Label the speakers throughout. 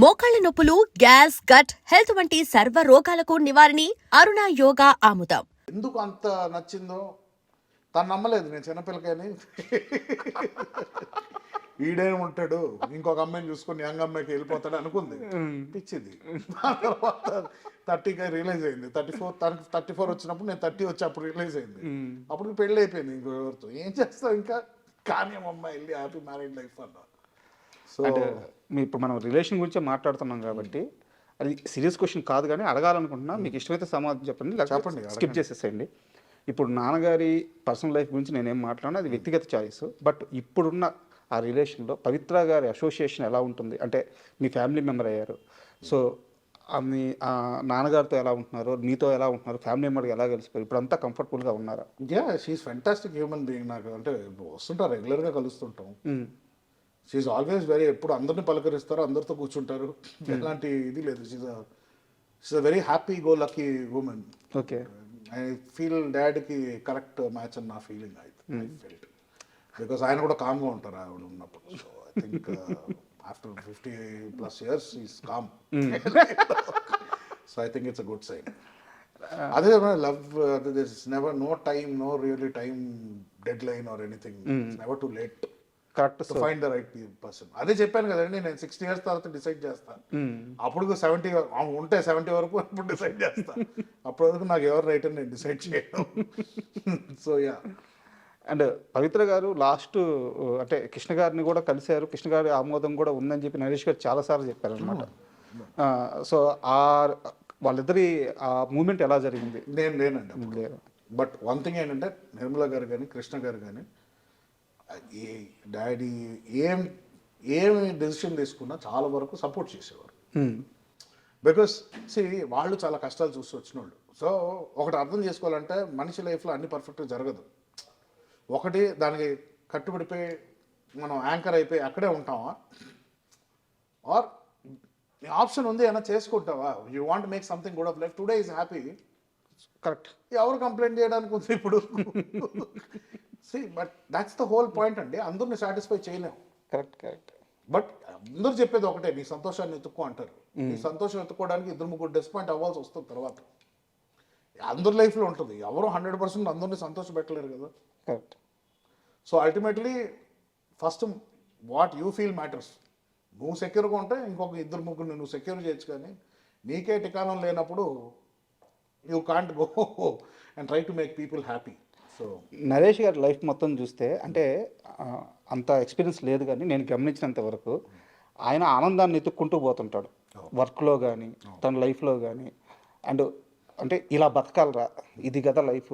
Speaker 1: మోకాళ్ల నొప్పులు, gas, gut health వంటి సర్వ రోగాలకు నివారణి అరుణ యోగా ఆముదం.
Speaker 2: ఎందుకు అంత నచ్చిందో తను నమ్మలేదు. నేను చిన్నపిల్లకని ఈడేం ఉంటాడు, ఇంకొక అమ్మాయిని చూసుకొని యంగ్ అమ్మాయికి వెళ్ళిపోతాడు అనుకుంది. పిచ్చింది. తర్వాత 30కి రియలైజ్ అయింది. 34 తనకి 34 వచ్చినప్పుడు నేను 30 వచ్చి అప్పుడు రియలైజ్ అయింది. అప్పుడు పెళ్ళి అయిపోయింది. ఇంకో ఎవరితో ఏం చేస్తావు ఇంకా, కానీ అమ్మాయి వెళ్ళి హ్యాపీ మ్యారీడ్ లైఫ్ అన్నా. సో
Speaker 3: అంటే ఇప్పుడు మనం రిలేషన్ గురించే మాట్లాడుతున్నాం కాబట్టి అది సీరియస్ క్వశ్చన్ కాదు, కానీ అడగాలనుకుంటున్నా. మీకు ఇష్టమైతే సమాధానం చెప్పండి,
Speaker 2: చెప్పండి,
Speaker 3: స్కిప్ చేసేసేయండి. ఇప్పుడు నాన్నగారి పర్సనల్ లైఫ్ గురించి నేనేం మాట్లాడినా అది వ్యక్తిగత చాయిస్. బట్ ఇప్పుడున్న ఆ రిలేషన్లో పవిత్ర గారి అసోసియేషన్ ఎలా ఉంటుంది అంటే, మీ ఫ్యామిలీ మెంబర్ అయ్యారు, సో మీ నాన్నగారితో ఎలా ఉంటున్నారు, మీతో ఎలా ఉంటున్నారు, ఫ్యామిలీ మెంబర్కి ఎలా కలిసిపోయారు, ఇప్పుడు అంతా కంఫర్టబుల్గా ఉన్నారా?
Speaker 2: She is fantastic human being. నాకు అంటే వస్తుంటారు, రెగ్యులర్గా కలుస్తుంటాం. షీఈస్ ఆల్వేస్ వెరీ, ఎప్పుడు అందరిని పలకరిస్తారు, అందరితో కూర్చుంటారు. ఎలాంటి ఇది లేదు. She's a very happy go lucky women.
Speaker 3: Okay,
Speaker 2: I feel డాడ్కి కరెక్ట్ మ్యాచ్ అని నా ఫీలింగ్. ఐ ఫెల్ట్ బికాస్ ఆయన కూడా కామ్గా ఉంటారు ఆవిడ ఉన్నప్పుడు. So I think after 50+ years is calm. So I think it's a good sign. అదే love, this never no time, no really time deadline or anything. Never too late
Speaker 3: correct
Speaker 2: to find the right person. అదే చెప్పాను కదండి, నేను 60 years తర్వాత decide చేస్తాను. అప్పుడు 70 ఉంటే 70 వరకు అప్పుడు డిసైడ్ చేస్తాను. అప్పటి వరకు నాకు ఎవరు రైట్ అని నేను డిసైడ్ చేయను. So yeah.
Speaker 3: అండ్ పవిత్ర గారు లాస్ట్ అంటే కృష్ణ గారిని కూడా కలిశారు, కృష్ణ గారి ఆమోదం కూడా ఉందని చెప్పి నరేష్ గారు చాలాసార్లు చెప్పారు అనమాట. సో వాళ్ళిద్దరి ఆ మూమెంట్ ఎలా జరిగింది?
Speaker 2: నేను లేనండి. బట్ వన్ థింగ్ ఏంటంటే, నిర్మలా గారు కానీ కృష్ణ గారు కానీ డాడీ ఏమి డెసిషన్ తీసుకున్నా చాలా వరకు సపోర్ట్ చేసేవారు. బికాస్ వాళ్ళు చాలా కష్టాలు చూసి వచ్చిన వాళ్ళు. సో ఒకటి అర్థం చేసుకోవాలంటే, మనిషి లైఫ్లో అన్ని పర్ఫెక్ట్గా జరగదు. ఒకటి దానికి కట్టుబడిపోయి మనం యాంకర్ అయిపోయి అక్కడే ఉంటావా, ఆర్ ఆప్షన్ ఉంది ఏమైనా చేసుకుంటావా. You want make something good of life. Today is happy,
Speaker 3: correct.
Speaker 2: ఎవరు కంప్లైంట్ చేయడానికి ఉంది ఇప్పుడు. But that's the whole point అండి. అందరిని సాటిస్ఫై చేయలేము.
Speaker 3: కరెక్ట్.
Speaker 2: బట్ అందరూ చెప్పేది ఒకటే, నీ సంతోషాన్ని ఎత్తుక్కో అంటారు. నీ సంతోషం ఎత్తుకోవడానికి 2-3 డిసప్పాయింట్ అవ్వాల్సి వస్తుంది తర్వాత. అందరి లైఫ్లో ఉంటుంది. ఎవరు 100% అందరినీ సంతోష పెట్టలేరు కదా.
Speaker 3: Correct.
Speaker 2: So ultimately first what you feel matters. నువ్వు సెక్యూర్గా ఉంటే ఇంకొక 2-3 నువ్వు సెక్యూర్ చేయొచ్చు, కానీ నీకే టికానం లేనప్పుడు you can't go and try to make people happy. So
Speaker 3: Naresh గారి లైఫ్ మొత్తం చూస్తే అంటే అంత ఎక్స్పీరియన్స్ లేదు, కానీ నేను గమనించినంత వరకు ఆయన ఆనందాన్ని ఎత్తుక్కుంటూ పోతుంటాడు వర్క్లో కానీ తన లైఫ్లో కానీ. అండ్ అంటే ఇలా బతకాలరా, ఇది కదా లైఫ్,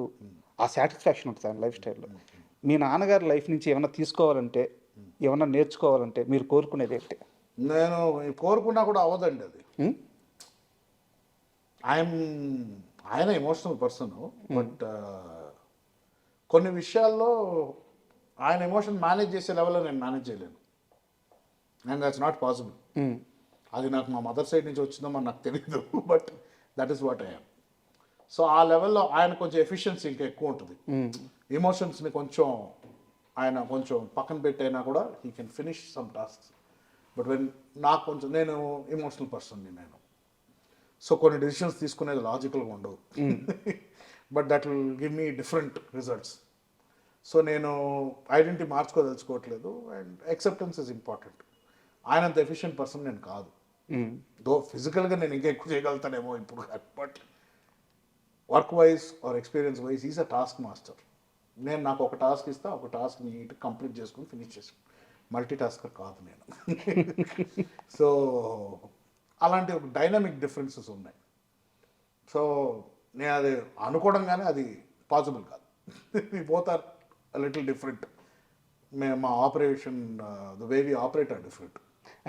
Speaker 3: ఆ సాటిస్ఫాక్షన్ ఉంటుంది ఆయన లైఫ్ స్టైల్లో. మీ నాన్నగారి లైఫ్ నుంచి ఏమైనా తీసుకోవాలంటే, ఏమైనా నేర్చుకోవాలంటే మీరు కోరుకునేది ఏంటి?
Speaker 2: నేను కోరుకున్నా కూడా అవ్వదండి అది. ఆయన ఎమోషనల్ పర్సన్, బట్ కొన్ని విషయాల్లో ఆయన ఎమోషన్ మేనేజ్ చేసే లెవెల్లో నేను మేనేజ్ చేయలేను. And that's not possible. అది నాకు మా మదర్ సైడ్ నుంచి వచ్చిందో మరి నాకు తెలీదు, but that is what I am. So ఆ లెవెల్లో ఆయన కొంచెం ఎఫిషియన్సీ ఇంకా ఎక్కువ ఉంటుంది. ఎమోషన్స్ని ఆయన కొంచెం పక్కన పెట్టైనా కూడా he can finish some tasks. But నాకు కొంచెం, నేను ఎమోషనల్ పర్సన్ని నేను. సో కొన్ని డెసిషన్స్ తీసుకునేది లాజికల్గా ఉండవు, but that will give me different results. So నేను ఐడెంటిటీ మార్చుకోదలుచుకోవట్లేదు. And acceptance is important. ఆయనంత ఎఫిషియెంట్ పర్సన్ నేను కాదు. దో ఫిజికల్గా నేను ఇంకా ఎక్కువ చేయగలుగుతానేమో ఇప్పుడు, but work wise or experience wise is a task master. నాకు ఒక టాస్క్ ఇస్తా, ఒక టాస్క్ నీట్ కంప్లీట్ చేసుకుని ఫినిష్ చేసాను. మల్టీ టాస్కర్ కాదు నేను. సో అలాంటి ఒక డైనమిక్ డిఫరెన్సెస్ ఉన్నాయి. సో నేను అది అనుకోవడం కానీ అది పాసిబుల్ కాదు. Both are little different. మా operation, the way we operate are different.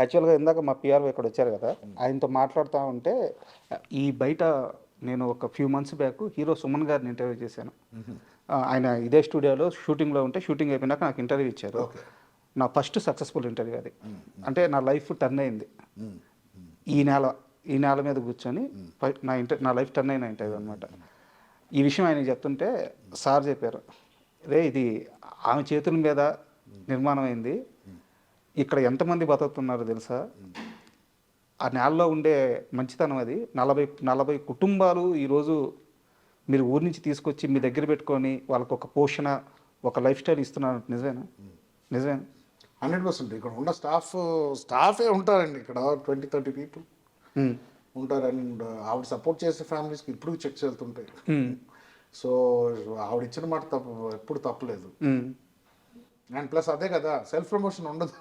Speaker 3: యాక్చువల్గా ఇందాక మా పిఆర్ఓ ఇక్కడ వచ్చారు కదా, ఆయనతో మాట్లాడుతూ ఉంటే ఈ బయట నేను ఒక few months back hero Suman గారిని ఇంటర్వ్యూ చేశాను. ఆయన ఇదే స్టూడియోలో షూటింగ్లో ఉంటే, షూటింగ్ అయిపోయినాక నాకు ఇంటర్వ్యూ ఇచ్చారు. నా ఫస్ట్ సక్సెస్ఫుల్ ఇంటర్వ్యూ అది. అంటే నా లైఫ్ టర్న్ అయింది. ఈ నేల మీద కూర్చొని నా లైఫ్ టర్న్ అయిన ఇంటర్వ్యూ అనమాట. ఈ విషయం ఆయన చెప్తుంటే సార్ చెప్పారు, ఇది ఆమె చేతుల మీద నిర్మాణం అయింది, ఇక్కడ ఎంతమంది బతుకుతున్నారో తెలుసా, ఆ నేలలో ఉండే మంచితనం అది. 40 కుటుంబాలు ఈరోజు మీరు ఊరి నుంచి తీసుకొచ్చి మీ దగ్గర పెట్టుకొని వాళ్ళకి ఒక పోషణ, ఒక లైఫ్ స్టైల్ ఇస్తున్నారు. నిజమేనా? నిజమేనా?
Speaker 2: 100% ఇక్కడ ఉన్న స్టాఫే ఉంటారండి ఇక్కడ 20-30 పీపుల్
Speaker 3: ఉమ్,
Speaker 2: ఉంటారు. అండ్ ఆవిడ సపోర్ట్ చేసే ఫ్యామిలీస్కి ఇప్పుడు చెక్స్ వెళ్తుంటాయి. సో ఆవిడ ఇచ్చిన మాట ఎప్పుడు తప్పలేదు.
Speaker 3: ఉమ్.
Speaker 2: అండ్ ప్లస్ అదే కదా, సెల్ఫ్ ప్రమోషన్ ఉండదు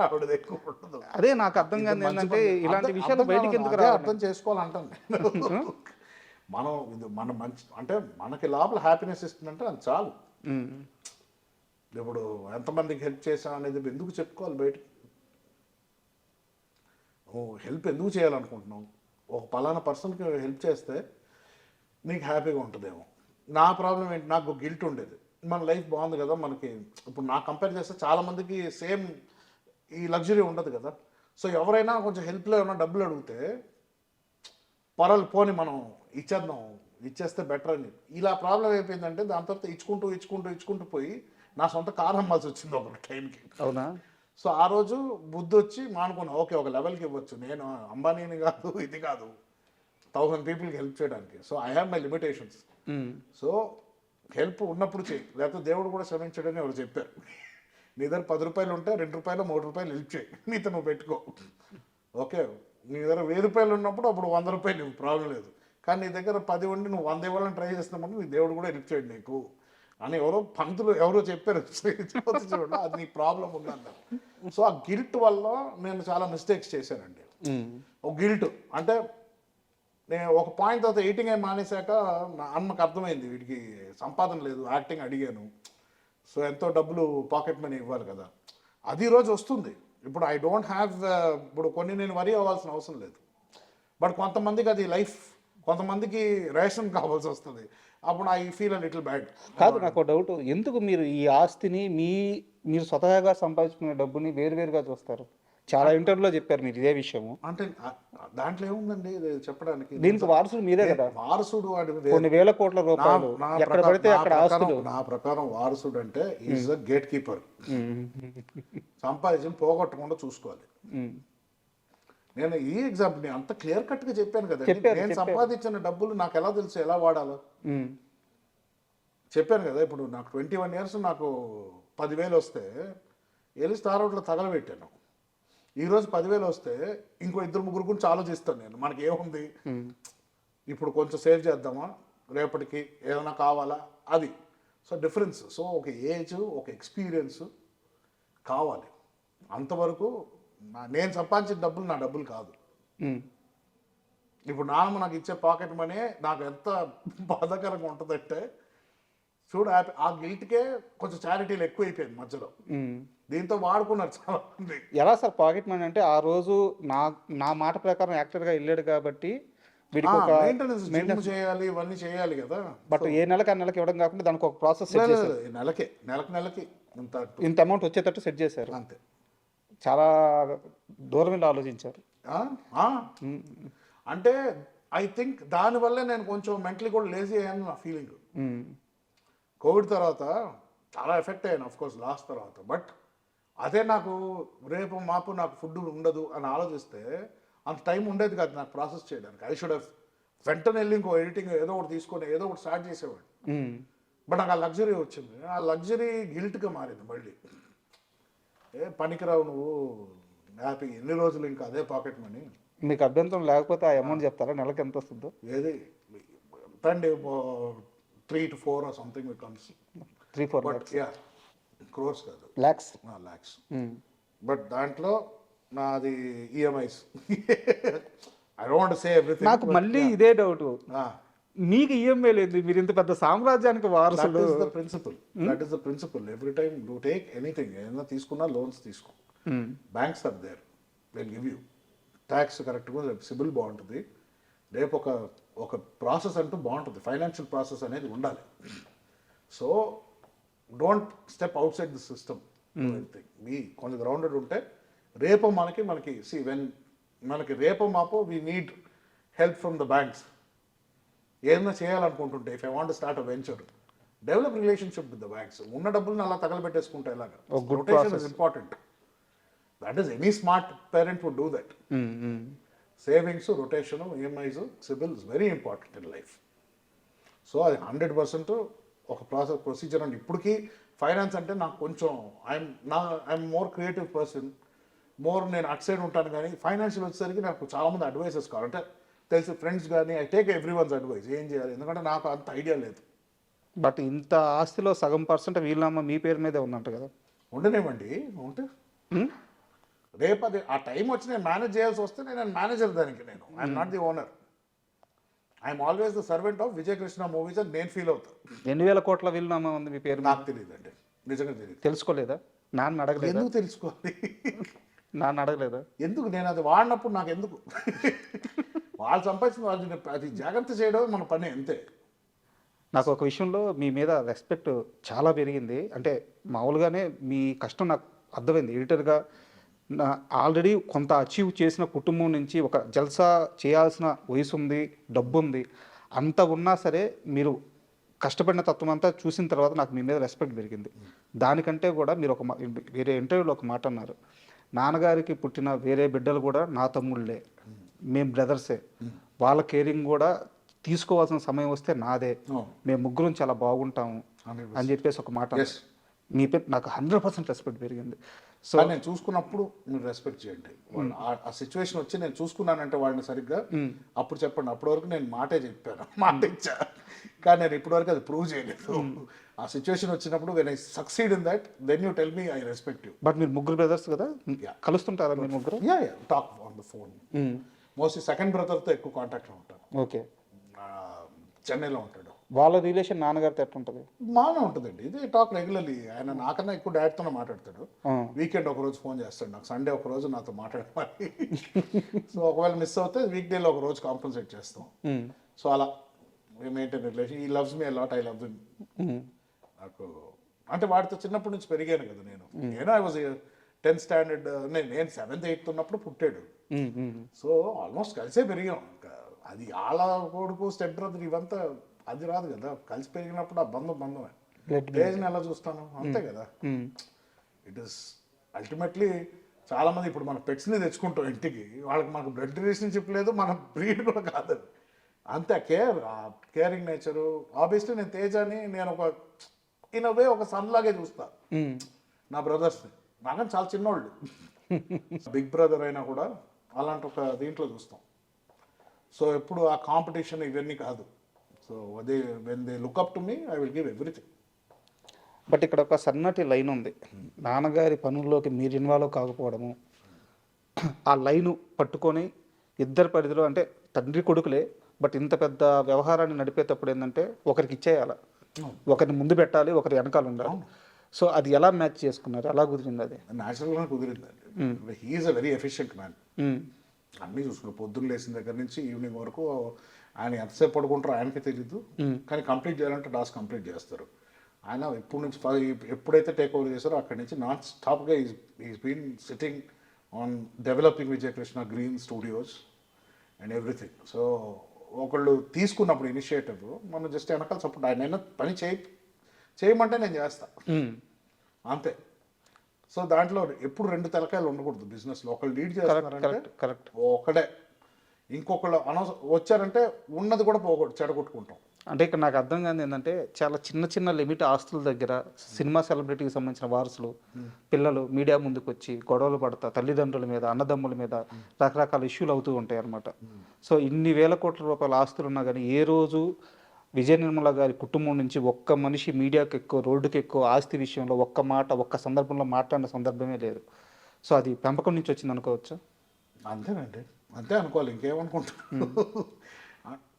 Speaker 2: ఆవిడది, ఎక్కువ ఉండదు.
Speaker 3: అదే నాకు అర్థం కాదు ఏంటంటే ఇలాంటి విషయాలు బయటికి ఎందుకు
Speaker 2: అదే
Speaker 3: రావాలి?
Speaker 2: అర్థం చేసుకోవాలంటాను నేను. మనం ఇది మన మంచి అంటే మనకి లోపల హ్యాపీనెస్ ఇస్తుందంటే అది చాలు.
Speaker 3: ఉమ్,
Speaker 2: ఇప్పుడు ఎంతమందికి హెల్ప్ చేసాం అనేది ఎందుకు చెప్పుకోవాలి బయటికి? హెల్ప్ ఎందుకు చేయాలనుకుంటున్నావు? ఒక పలానా పర్సన్కి హెల్ప్ చేస్తే నీకు హ్యాపీగా ఉంటుందేమో. నా ప్రాబ్లం ఏంటి, నాకు గిల్ట్ ఉండేది. మన లైఫ్ బాగుంది కదా మనకి. ఇప్పుడు నా కంపేర్ చేస్తే చాలామందికి సేమ్ ఈ లగ్జరీ ఉండదు కదా. సో ఎవరైనా కొంచెం హెల్ప్లో ఏమైనా డబ్బులు అడిగితే పోని మనం ఇచ్చేస్తే బెటర్ అని. ఇలా ప్రాబ్లం అయిపోయిందంటే దాని తర్వాత ఇచ్చుకుంటూ పోయి నా సొంత కారు అమ్మాల్సి వచ్చింది ఒక టైంకి.
Speaker 3: అవునా?
Speaker 2: సో ఆ రోజు బుద్ధి వచ్చి మానుకున్నా, ఓకే ఒక లెవెల్కి ఇవ్వచ్చు, నేను అంబానీని కాదు, ఇది కాదు, 1000 పీపుల్కి హెల్ప్ చేయడానికి. So I have my limitations. So help ఉన్నప్పుడు చేయి, లేకపోతే దేవుడు కూడా శ్రమించడని ఎవరు చెప్పారు. నీ దగ్గర 10 రూపాయలు ఉంటే 2 రూపాయలు 3 రూపాయలు హెల్ప్ చేయి, నీతో నువ్వు పెట్టుకో. ఓకే, నీ దగ్గర 1000 రూపాయలు ఉన్నప్పుడు అప్పుడు 100 రూపాయలు ఇవ్వు, ప్రాబ్లం లేదు. కానీ నీ దగ్గర 10 ఉండి నువ్వు 100 ఇవ్వాలని ట్రై చేస్తున్నప్పుడు నీ దేవుడు కూడా హెల్ప్ చేయడు నీకు అని ఎవరో చెప్పారు. చూడండి, అది నీ ప్రాబ్లం ఉందన్నారు. సో ఆ గిల్ట్ వల్ల నేను చాలా మిస్టేక్స్ చేశానండి. ఒక గిల్ట్ అంటే నేను ఒక పాయింట్ తర్వాత ఎయిటింగ్ అయి మానేశాక నా అమ్మకి అర్థమైంది, వీడికి సంపాదన లేదు, యాక్టింగ్ అడిగాను. సో ఎంతో డబ్బులు పాకెట్ మనీ ఇవ్వాలి కదా, అది ఈరోజు వస్తుంది. ఇప్పుడు ఐ డోంట్ హ్యావ్, ఇప్పుడు కొన్ని నేను వరీ అవ్వాల్సిన అవసరం లేదు. బట్ కొంతమందికి అది లైఫ్, కొంతమందికి రేషన్ కావాల్సి వస్తుంది. అప్పుడు I feel a little bad.
Speaker 3: కాదు, నాకు డౌట్, ఎందుకు మీరు ఈ ఆస్తిని మీరు స్వతహాగా సంపాదించుకునే డబ్బుని వేరువేరుగా చూస్తారు? చాలా ఇంటర్వ్యూలో చెప్పారు మీరు ఇదే విషయము.
Speaker 2: అంటే దాంట్లో ఏముందండి ఇది చెప్పడానికి?
Speaker 3: దీనికి వారసుడు మీరే కదా.
Speaker 2: వారసుడు
Speaker 3: కొన్ని వేల కోట్ల రూపాయలు ఎక్కడ పడితే అక్కడ ఆస్తులు.
Speaker 2: నా ప్రకారం వారసుడు అంటే ఈజ్ అ గేట్ కీపర్. సంపాదించి పోగొట్టకుండా చూసుకోవాలి. నేను ఈ ఎగ్జాంపుల్ నేను అంత క్లియర్ కట్ గా చెప్పాను కదా. నేను సంపాదించిన డబ్బులు నాకు ఎలా తెలుసు ఎలా వాడాలో చెప్పాను కదా. ఇప్పుడు నాకు 21 years నాకు 10,000 వస్తే వెళ్ళి స్టార్ అవుట్లో తగలబెట్టాను. ఈరోజు 10,000 వస్తే ఇంకో 2-3 గురించి ఆలోచిస్తాను నేను. మనకి ఏముంది, ఇప్పుడు కొంచెం సేవ్ చేద్దామా, రేపటికి ఏదైనా కావాలా, అది. So difference. సో ఒక ఏజ్, ఒక ఎక్స్పీరియన్స్ కావాలి. అంతవరకు నేను సంపాదించిన డబ్బులు నా డబ్బులు కాదు. ఇప్పుడు నాన్నమ్మ నాకు ఇచ్చే పాకెట్ మనీ నాకు ఎంత బాధాకరంగా ఉంటుందంటే చూడు, ఆ గిల్ట్కే కొంచెం చారిటీలు ఎక్కువ అయిపోయింది మధ్యలో. దీంతో వాడుకున్నారు చాలా మంది.
Speaker 3: ఎలా సార్ పాకెట్ మనీ అంటే, ఆ రోజు నా మాట ప్రకారం యాక్టర్గా వెళ్ళాడు కాబట్టి వీడికి ఒక
Speaker 2: మెయింటెనెన్స్ చేయాలి, ఇవన్నీ చేయాలి కదా.
Speaker 3: బట్ ఏ నెలకి ఆ నెలకి ఇవ్వడం కాకుండా దానికి ఒక ప్రాసెస్
Speaker 2: నెలకి
Speaker 3: ఇంత అమౌంట్ వచ్చేటట్టు సెట్ చేశారు.
Speaker 2: అంతే.
Speaker 3: చాలా దూరం వెళ్ళి ఆలోచించారు.
Speaker 2: అంటే ఐ థింక్ దానివల్లే నేను కొంచెం మెంటలీ కూడా లేజీ అయ్యాను నా ఫీలింగ్. కోవిడ్ తర్వాత చాలా ఎఫెక్ట్ అయ్యాను అఫ్కోర్స్ లాస్ట్ తర్వాత. బట్ అదే నాకు రేపు మాపు నాకు ఫుడ్ ఉండదు అని ఆలోచిస్తే అంత టైం ఉండేది కాదు నాకు ప్రాసెస్ చేయడానికి. ఐ షుడ్ హ్యావ్ వెంటనే వెళ్ళి ఇంకో ఎడిటింగ్ ఏదో ఒకటి తీసుకొని ఏదో ఒకటి స్టార్ట్ చేసేవాడు. బట్ నాకు ఆ లగ్జరీ వచ్చింది. ఆ లగ్జరీ గిల్ట్గా మారింది మళ్ళీ. పనికిరావు నువ్వు, హ్యాపీ ఎన్ని రోజులు ఇంకా అదే పాకెట్ మనీ.
Speaker 3: మీకు అభ్యంతరం లేకపోతే ఆ అమౌంట్ చెప్తారా, నెలకి ఎంత వస్తుందో?
Speaker 2: ఏది అండి 3 to 4 or something becomes
Speaker 3: 3-4
Speaker 2: lakhs. Yeah, crores కాదు,
Speaker 3: lakhs.
Speaker 2: బట్ దాంట్లో నాది EMIs. I don't say everything.
Speaker 3: నాకు మళ్ళీ ఇదే డౌట్, మీకు ఈఎంఐ లేదు, మీరు ఇంత పెద్ద సామ్రాజ్యానికి వారసులు.
Speaker 2: That is the principle. Every time do take anything, ఏదైనా తీసుకున్నా లోన్స్ తీసుకో. Banks are there, will give you. Tax కరెక్ట్గా, సిబిల్ బాగుంటుంది, రేపు ఒక ప్రాసెస్ అంటూ బాగుంటుంది. ఫైనాన్షియల్ ప్రాసెస్ అనేది ఉండాలి. So don't step outside the system. మీ కొంచెం గ్రౌండెడ్ ఉంటే రేపు మనకి వెన్ మనకి రేపు మాపో we need help from the banks. ఏదైనా చేయాలనుకుంటుంటే, if I want start a venture, develop relationship with the banks. ఉన్న డబ్బులను అలా తగలబెట్టేసుకుంటే ఎలాగా? Rotation is important. That is any smart parent would do that. Savings, rotation, EMIs, CIBILs very important in life. So అది 100% ఒక procedure అండి. ఇప్పటికీ finance అంటే నాకు కొంచెం ఐఎమ్ మోర్ క్రియేటివ్ పర్సన్, నేను అటు సైడ్ ఉంటాను. కానీ ఫైనాన్షియల్ వచ్చేసరికి నాకు చాలామంది అడ్వైసెస్ కావాలంటే తెలిసి ఫ్రెండ్స్ కానీ I take every once advice ఏం చేయాలి, ఎందుకంటే నాకు అంత ఐడియా లేదు.
Speaker 3: బట్ ఇంత ఆస్తిలో సగం పర్సెంట్ వీళ్ళమ్మ మీ పేరు మీదే ఉందంట కదా.
Speaker 2: ఉండనేమండి ఉంటే రేపు అది ఆ టైం వచ్చి నేను మేనేజ్ చేయాల్సి వస్తే నేను మేనేజర్ దానికి. I'm not the owner, I'm always the servant of Vijay Krishna movies అని నేను ఫీల్ అవుతాను.
Speaker 3: 2000 కోట్ల వీళ్ళమ్మ ఉంది మీ పేరు మీద.
Speaker 2: నాకు తెలియదు అండి, నిజంగా తెలియదు.
Speaker 3: తెలుసుకోలేదా? నాన్న అడగలేదా?
Speaker 2: ఎందుకు తెలుసుకోవాలి?
Speaker 3: నాన్న అడగలేదా?
Speaker 2: ఎందుకు? నేను అది వాడినప్పుడు నాకు ఎందుకు? వాళ్ళు సంపాదించిన వాళ్ళు అది జాగ్రత్త చేయడం మన పని అంతే.
Speaker 3: నాకు ఒక విషయంలో మీ మీద రెస్పెక్ట్ చాలా పెరిగింది. అంటే మామూలుగానే మీ కష్టం నాకు అర్థమైంది. ఎడిటర్గా ఆల్రెడీ కొంత అచీవ్ చేసిన కుటుంబం నుంచి ఒక జల్సా చేయాల్సిన వయసు ఉంది, డబ్బు ఉంది, అంత ఉన్నా సరే మీరు కష్టపడిన తత్వం అంతా చూసిన తర్వాత నాకు మీ మీద రెస్పెక్ట్ పెరిగింది. దానికంటే కూడా మీరు వేరే ఇంటర్వ్యూలో ఒక మాట అన్నారు, నాన్నగారికి పుట్టిన వేరే బిడ్డలు కూడా నా తమ్ముళ్ళే, మేము బ్రదర్సే, వాళ్ళ కేరింగ్ కూడా తీసుకోవాల్సిన సమయం వస్తే నాదే, మేము ముగ్గురం చాలా బాగుంటాము అని చెప్పేసి ఒక మాట. మీ పేరు నాకు 100% రెస్పెక్ట్ పెరిగింది. సో
Speaker 2: నేను చూసుకున్నప్పుడు మీరు రెస్పెక్ట్ చేయండి. ఆ సిచ్యువేషన్ వచ్చి నేను చూసుకున్నానంటే వాళ్ళని సరిగ్గా అప్పుడు చెప్పండి. అప్పటి వరకు నేను మాటే చెప్పాను, మాట ఇచ్చా, కానీ నేను ఇప్పటి వరకు అది ప్రూవ్ చేయలేదు. ఆ సిచ్యువేషన్ వచ్చినప్పుడు when I succeed in that then you tell me I respect you.
Speaker 3: But మీరు ముగ్గురు బ్రదర్స్ కదా, కలుస్తుంటారా మీరు ముగ్గురు?
Speaker 2: Yeah talk on the phone. Mostly second బ్రదర్తో ఎక్కువ కాంటాక్ట్లో ఉంటాను.
Speaker 3: ఓకే.
Speaker 2: చెన్నైలో ఉంటాడు.
Speaker 3: వాళ్ళ రిలేషన్ నాన్నగారితో ఎట్లుంటుంది?
Speaker 2: బాగానే ఉంటుందండి. ఇది టాక్ రెగ్యులర్లీ. ఆయన నాకన్నా ఎక్కువ డాడ్తోనే మాట్లాడతాడు. వీకెండ్ ఒక రోజు ఫోన్ చేస్తాడు నాకు, సండే ఒక రోజు నాతో మాట్లాడాలి. సో ఒకవేళ మిస్ అవుతే వీక్ డేలో ఒక రోజు కాంపన్సేట్ చేస్తాం. సో అలా మెయింటైన్ రిలేషన్. ఈ loves me a lot, I love him. నాకు అంటే వాడితో చిన్నప్పటి నుంచి పెరిగాను కదా నేను. ఐ వాజ్ 10th స్టాండర్డ్, నేను 7th 8th ఉన్నప్పుడు పుట్టాడు. సో ఆల్మోస్ట్ కలిసే పెరిగాం. అది ఆల కొడుకు, స్టెప్ బ్రదర్ ఇవంతా అది రాదు కదా. కలిసి పెరిగినప్పుడు ఆ బంధమే. ఏజ్ని ఎలా చూస్తాను అంతే కదా. ఇట్ ఈస్ అల్టిమేట్లీ చాలా మంది ఇప్పుడు మన పెట్స్ని తెచ్చుకుంటాం ఇంటికి, వాళ్ళకి మనకు బ్లడ్ రిలేషన్షిప్ లేదు, మన బ్రీడ్ కూడా కాదు. అంతే కేరింగ్ నేచరు. ఆబ్వియస్లీ నేను తేజాని నేను ఒక ఇన్ వే ఒక సన్ లాగే చూస్తా నా బ్రదర్స్ని. నాకని చాలా చిన్నోళ్ళు, బిగ్ బ్రదర్ అయినా కూడా అలాంటి ఒక దీంట్లో చూస్తాం. సో ఎప్పుడు ఆ కాంపిటీషన్ ఇవన్నీ కాదు. సో అదే when they look up to me I will give everything.
Speaker 3: But ఇక్కడ ఒక సన్నటి లైన్ ఉంది. నాన్నగారి పనుల్లోకి మీరు ఇన్వాల్వ్ కాకపోవడము, ఆ లైను పట్టుకొని ఇద్దరు పరిధిలో, అంటే తండ్రి కొడుకులే బట్ ఇంత పెద్ద వ్యవహారాన్ని నడిపేటప్పుడు ఏంటంటే ఒకరికి ఇచ్చేయాలి, ఒకరిని ముందు పెట్టాలి, ఒకరి వెనకాల ఉండాలి. సో అది ఎలా మ్యాచ్ చేసుకున్నారు? ఎలా కుదిరింది? అది
Speaker 2: న్యాచురల్గా కుదిరిందండి. He's a very efficient man. అన్నీ చూసుకున్నారు. పొద్దున్న లేచిన దగ్గర నుంచి ఈవినింగ్ వరకు ఆయన ఎంతసేపు పడుకుంటారో ఆయనకే తెలీదు, కానీ కంప్లీట్ చేయాలంటే టాస్క్ కంప్లీట్ చేస్తారు. ఆయన ఎప్పుడైతే టేక్ ఓవర్ చేశారో అక్కడి నుంచి నాన్ స్టాప్గా is been sitting on developing Vijay Krishna green studios and everything. So ఒకళ్ళు తీసుకున్నప్పుడు ఇనిషియేటివ్ మనం జస్ట్ వెనకాల సపోర్ట్. ఆయన పని చేయమంటే నేను చేస్తా అంతే. సో దాంట్లో ఎప్పుడు రెండు తలకాయలు ఉండకూడదు బిజినెస్లో. ఒకళ్ళు లీడ్ చేస్తున్నారంటే
Speaker 3: కరెక్ట్,
Speaker 2: ఒకడే, ఇంకొకళ్ళు వచ్చారంటే ఉన్నది కూడా చెడగొట్టుకుంటాం.
Speaker 3: అంటే ఇక్కడ నాకు అర్థం కాదు ఏంటంటే చాలా చిన్న లిమిట్ ఆస్తుల దగ్గర సినిమా సెలబ్రిటీకి సంబంధించిన వారసులు పిల్లలు మీడియా ముందుకు వచ్చి గొడవలు పడతా, తల్లిదండ్రుల మీద, అన్నదమ్ముల మీద రకరకాల ఇష్యూలు అవుతూ ఉంటాయి అన్నమాట. సో ఇన్ని వేల కోట్ల రూపాయల ఆస్తులు ఉన్నా కానీ ఏ రోజు విజయ నిర్మల గారి కుటుంబం నుంచి ఒక్క మనిషి మీడియాకి ఎక్కువ, రోడ్డుకి ఎక్కువ, ఆస్తి విషయంలో ఒక్క మాట, ఒక్క సందర్భంలో మాట్లాడిన సందర్భమే లేదు. సో అది పెంపకం నుంచి వచ్చింది అనుకోవచ్చు.
Speaker 2: అంతేనండి, అంతే అనుకోవాలి, ఇంకేమనుకుంటాను.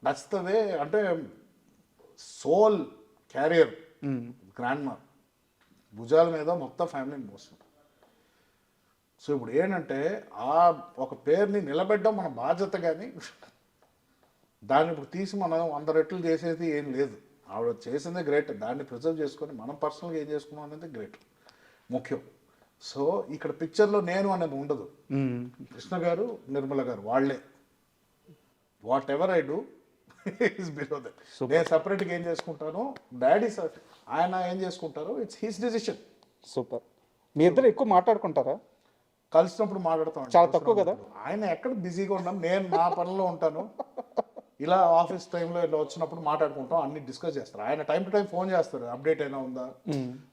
Speaker 2: That's the way. అంటే సోల్ క్యారియర్ గ్రాండ్ మా భుజాల మీద మొత్తం ఫ్యామిలీని మోస్తుంది. సో ఇప్పుడు ఏంటంటే ఆ ఒక పేరుని నిలబెట్టడం మన బాధ్యత, కానీ దాన్ని ఇప్పుడు తీసి మనం 100 రెట్లు చేసేది ఏం లేదు. ఆవిడ చేసిందే గ్రేట్, దాన్ని ప్రిజర్వ్ చేసుకొని మనం పర్సనల్గా ఏం చేసుకున్నాం అనేది గ్రేట్ ముఖ్యం. సో ఇక్కడ పిక్చర్లో నేను అనేది ఉండదు. కృష్ణ గారు, నిర్మల గారు వాళ్ళే. What ever I do is below that. నేను సపరేట్గా ఏం చేసుకుంటాను, డాడీ ఆయన ఏం చేసుకుంటారో ఇట్స్ హిస్ డిసిషన్.
Speaker 3: సూపర్. మీ ఇద్దరు ఎక్కువ మాట్లాడుకుంటారా?
Speaker 2: కలిసినప్పుడు మాట్లాడతాం.
Speaker 3: చాలా తక్కువ కదా.
Speaker 2: ఆయన ఎక్కడ బిజీగా ఉన్నాను, నేను నా పనిలో ఉంటాను. ఇలా ఆఫీస్ టైంలో ఇలా వచ్చినప్పుడు మాట్లాడుకుంటాం, అన్ని డిస్కస్ చేస్తారు. ఆయన టైం టు టైం ఫోన్ చేస్తారు, అప్డేట్ అయినా ఉందా,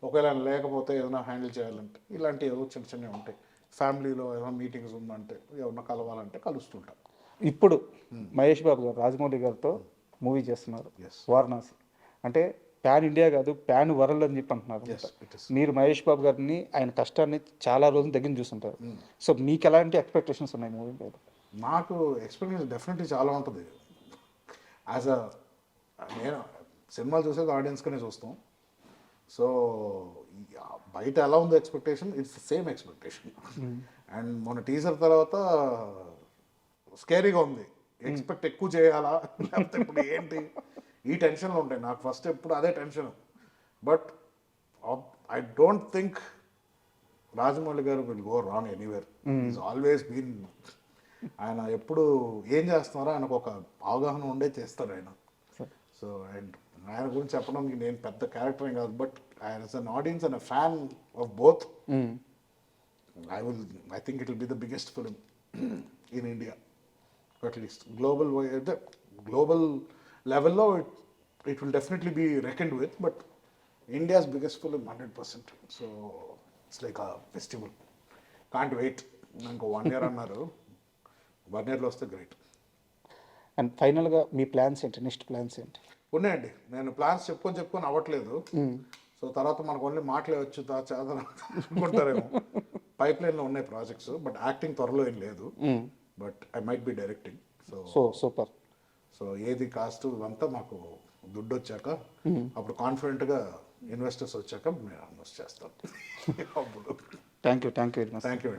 Speaker 2: ఒకవేళ ఆయన లేకపోతే ఏదైనా హ్యాండిల్ చేయాలంటే, ఇలాంటి ఏదో చిన్న చిన్నవి ఉంటాయి. ఫ్యామిలీలో ఏదైనా మీటింగ్స్ ఉందంటే, ఎవరన్నా కలవాలంటే కలుస్తుంటాం.
Speaker 3: ఇప్పుడు మహేష్ బాబు గారు రాజమౌళి గారితో మూవీ చేస్తున్నారు, వారణాసి. అంటే ప్యాన్ ఇండియా కాదు, ప్యాన్ వరల్డ్ అని చెప్పి అంటున్నారు. మీరు మహేష్ బాబు గారిని, ఆయన కష్టాన్ని చాలా రోజులు దగ్గర చూస్తుంటారు. సో మీకు ఎలాంటి ఎక్స్పెక్టేషన్స్ ఉన్నాయి మూవీ మీద?
Speaker 2: నాకు ఎక్స్పీరియన్స్ డెఫినెట్లీ చాలా ఉంటుంది. యాజ్ అ నేను సినిమాలు చూసేది ఆడియన్స్గానే చూస్తాం. సో బయట ఎలా ఉందో expectation, it's same expectation. And మన టీజర్ తర్వాత స్కేరీగా ఉంది, ఎక్స్పెక్ట్ ఎక్కువ చేయాలా లేకపోతే ఇప్పుడు ఏంటి, ఈ టెన్షన్లో ఉంటాయి నాకు. ఫస్ట్ ఎప్పుడు అదే tension. But I don't think Rajamouli garu will go wrong anywhere. Is always been, ఆయన ఎప్పుడు ఏం చేస్తున్నారో ఆయనకు ఒక అవగాహన ఉండే చేస్తారు ఆయన. సో అండ్ ఆయన గురించి చెప్పడానికి నేను పెద్ద క్యారెక్టర్ ఏం కాదు, బట్ ఆయన as an audience and a fan of both, I think it will be the biggest film in India, at least. Global level lo it will definitely be reckoned with, but India's biggest film 100%. So it's like a festival. Can't wait. Nanko 1 year annaru, 1 year lo vasthe great.
Speaker 3: And ఫైనల్గా మీ plans ఏంటి, next plans ఏంటి?
Speaker 2: ఉన్నాయండి, నేను plans చెప్పుకొని అవ్వట్లేదు. So తర్వాత మనకు only మాటలే వచ్చు అనుకుంటారేమో. పైప్ లైన్లో ఉన్నాయి ప్రాజెక్ట్స్, బట్ యాక్టింగ్ త్వరలో ఏం లేదు. But I might be directing.
Speaker 3: So super.
Speaker 2: So ఏది కాస్ట్ ఇవంతా మాకు దుడ్డు వచ్చాక, అప్పుడు కాన్ఫిడెంట్గా ఇన్వెస్టర్స్ వచ్చాక నేను ఇన్వెస్ట్ చేస్తాను. అప్పుడు
Speaker 3: thank you very much.
Speaker 2: Thank you.